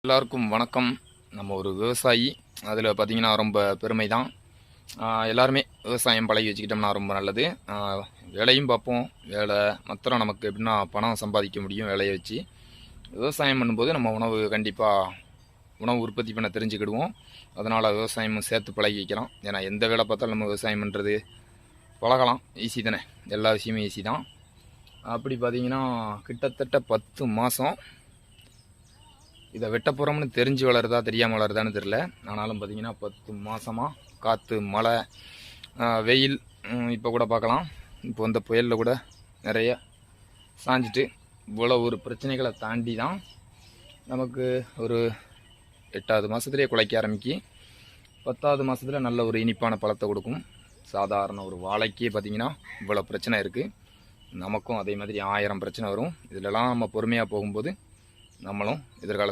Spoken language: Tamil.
எல்லாருக்கும் வணக்கம். நம்ம ஒரு விவசாயி, அதில் பார்த்திங்கன்னா ரொம்ப பெருமை தான். எல்லாருமே விவசாயம் பழகி வச்சுக்கிட்டோம்னா ரொம்ப நல்லது. வேலையும் பார்ப்போம். வேலை மாத்திரம் நமக்கு எப்படின்னா பணம் சம்பாதிக்க முடியும் வேலையை வச்சு. விவசாயம் பண்ணும்போது நம்ம கண்டிப்பாக உணவு உற்பத்தி பண்ண தெரிஞ்சுக்கிடுவோம். அதனால் விவசாயமும் சேர்த்து பழகி வைக்கலாம். ஏன்னா எந்த வேலை பார்த்தாலும் நம்ம விவசாயம் பண்ணுறது பழகலாம். ஈஸி தானே, எல்லா விஷயமும் ஈஸி தான். அப்படி பார்த்திங்கன்னா கிட்டத்தட்ட 10 மாதம் இதை வெட்ட போகிறோம்னு தெரிஞ்சு வளருதா தெரியாமல் வளருதான்னு தெரில. ஆனாலும் பார்த்திங்கன்னா 10 மாதமாக காற்று, மழை, வெயில், இப்போ கூட பார்க்கலாம். இப்போ இந்த புயலில் கூட நிறைய சாஞ்சிட்டு இவ்வளோ ஒரு பிரச்சனைகளை தாண்டி தான் நமக்கு ஒரு 8வது மாதத்துலேயே குலைக்க ஆரம்பிக்கி 10வது மாதத்தில் நல்ல ஒரு இனிப்பான பழத்தை கொடுக்கும். சாதாரண ஒரு வாழைக்கே பார்த்திங்கன்னா இவ்வளோ பிரச்சனை இருக்குது. நமக்கும் அதே மாதிரி 1000 பிரச்சனை வரும். இதிலலாம் நம்ம பொறுமையாக போகும்போது நம்மளும் எதிர்காலத்தில்